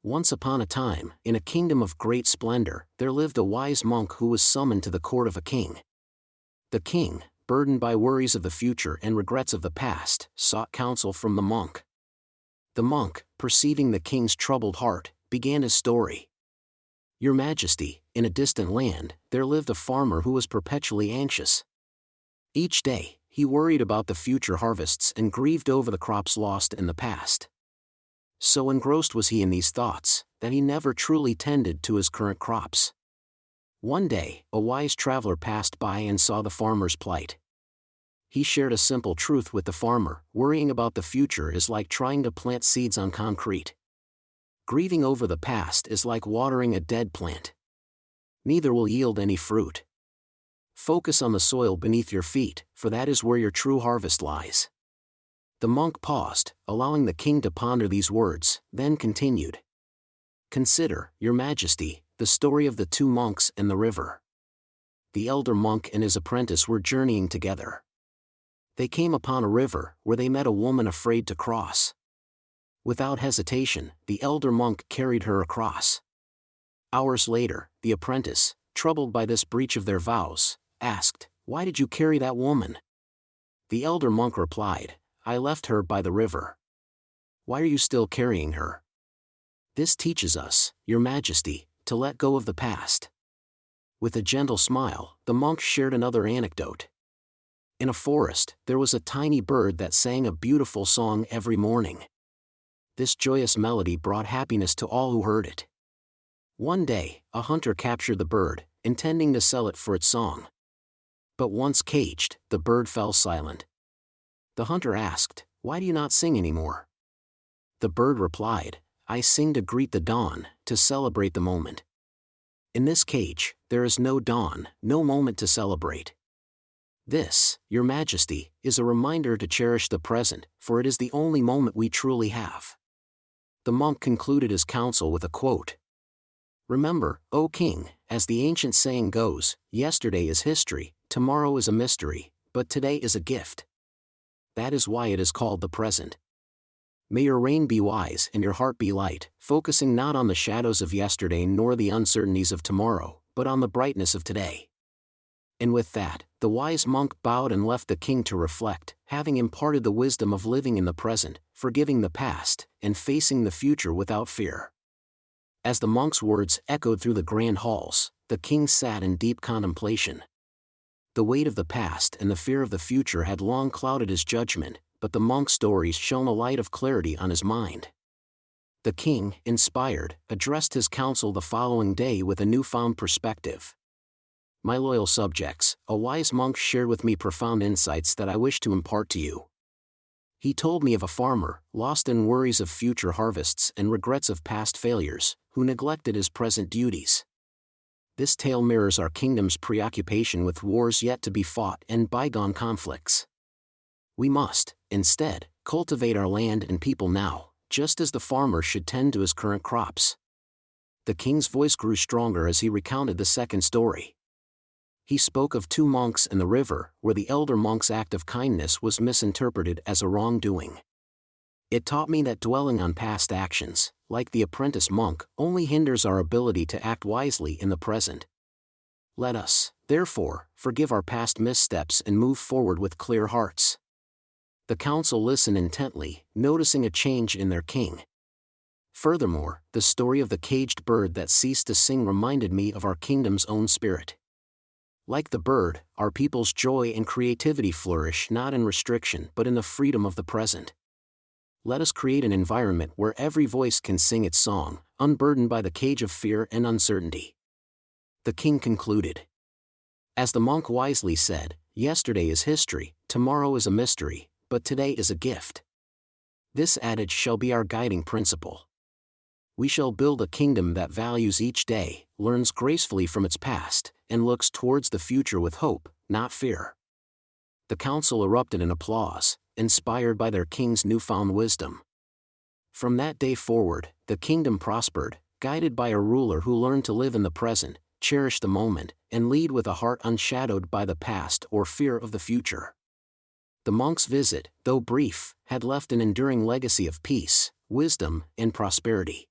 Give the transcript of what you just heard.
Once upon a time, in a kingdom of great splendor, there lived a wise monk who was summoned to the court of a king. The king, burdened by worries of the future and regrets of the past, sought counsel from the monk. The monk, perceiving the king's troubled heart, began his story. "Your Majesty, in a distant land, there lived a farmer who was perpetually anxious. Each day, he worried about the future harvests and grieved over the crops lost in the past. So engrossed was he in these thoughts, that he never truly tended to his current crops. One day, a wise traveler passed by and saw the farmer's plight. He shared a simple truth with the farmer: worrying about the future is like trying to plant seeds on concrete. Grieving over the past is like watering a dead plant. Neither will yield any fruit. Focus on the soil beneath your feet, for that is where your true harvest lies." The monk paused, allowing the king to ponder these words, then continued. "Consider, Your Majesty, the story of the two monks and the river. The elder monk and his apprentice were journeying together. They came upon a river, where they met a woman afraid to cross. Without hesitation, the elder monk carried her across. Hours later, the apprentice, troubled by this breach of their vows, asked, 'Why did you carry that woman?' The elder monk replied, 'I left her by the river.' 'Why are you still carrying her?' 'This teaches us, Your Majesty, to let go of the past.' With a gentle smile, the monk shared another anecdote. In a forest, there was a tiny bird that sang a beautiful song every morning. This joyous melody brought happiness to all who heard it. One day, a hunter captured the bird, intending to sell it for its song. But once caged, the bird fell silent. The hunter asked, 'Why do you not sing anymore?' The bird replied, 'I sing to greet the dawn, to celebrate the moment. In this cage, there is no dawn, no moment to celebrate.' This, Your Majesty, is a reminder to cherish the present, for it is the only moment we truly have." The monk concluded his counsel with a quote. "Remember, O King, as the ancient saying goes, yesterday is history, tomorrow is a mystery, but today is a gift. That is why it is called the present. May your reign be wise and your heart be light, focusing not on the shadows of yesterday nor the uncertainties of tomorrow, but on the brightness of today." And with that, the wise monk bowed and left the king to reflect, having imparted the wisdom of living in the present, forgiving the past, and facing the future without fear. As the monk's words echoed through the grand halls, the king sat in deep contemplation. The weight of the past and the fear of the future had long clouded his judgment, but the monk's stories shone a light of clarity on his mind. The king, inspired, addressed his council the following day with a newfound perspective. "My loyal subjects, a wise monk shared with me profound insights that I wish to impart to you. He told me of a farmer, lost in worries of future harvests and regrets of past failures, who neglected his present duties. This tale mirrors our kingdom's preoccupation with wars yet to be fought and bygone conflicts. We must, instead, cultivate our land and people now, just as the farmer should tend to his current crops." The king's voice grew stronger as he recounted the second story. He spoke of two monks in the river, where the elder monk's act of kindness was misinterpreted as a wrongdoing. "It taught me that dwelling on past actions, like the apprentice monk, only hinders our ability to act wisely in the present. Let us, therefore, forgive our past missteps and move forward with clear hearts." The council listened intently, noticing a change in their king. Furthermore, the story of the caged bird that ceased to sing reminded me of our kingdom's own spirit. Like the bird, our people's joy and creativity flourish not in restriction but in the freedom of the present. Let us create an environment where every voice can sing its song, unburdened by the cage of fear and uncertainty. The king concluded. As the monk wisely said, "Yesterday is history, tomorrow is a mystery, but today is a gift." This adage shall be our guiding principle. We shall build a kingdom that values each day, learns gracefully from its past, and looks towards the future with hope, not fear. The council erupted in applause, inspired by their king's newfound wisdom. From that day forward, the kingdom prospered, guided by a ruler who learned to live in the present, cherish the moment, and lead with a heart unshadowed by the past or fear of the future. The monk's visit, though brief, had left an enduring legacy of peace, wisdom, and prosperity.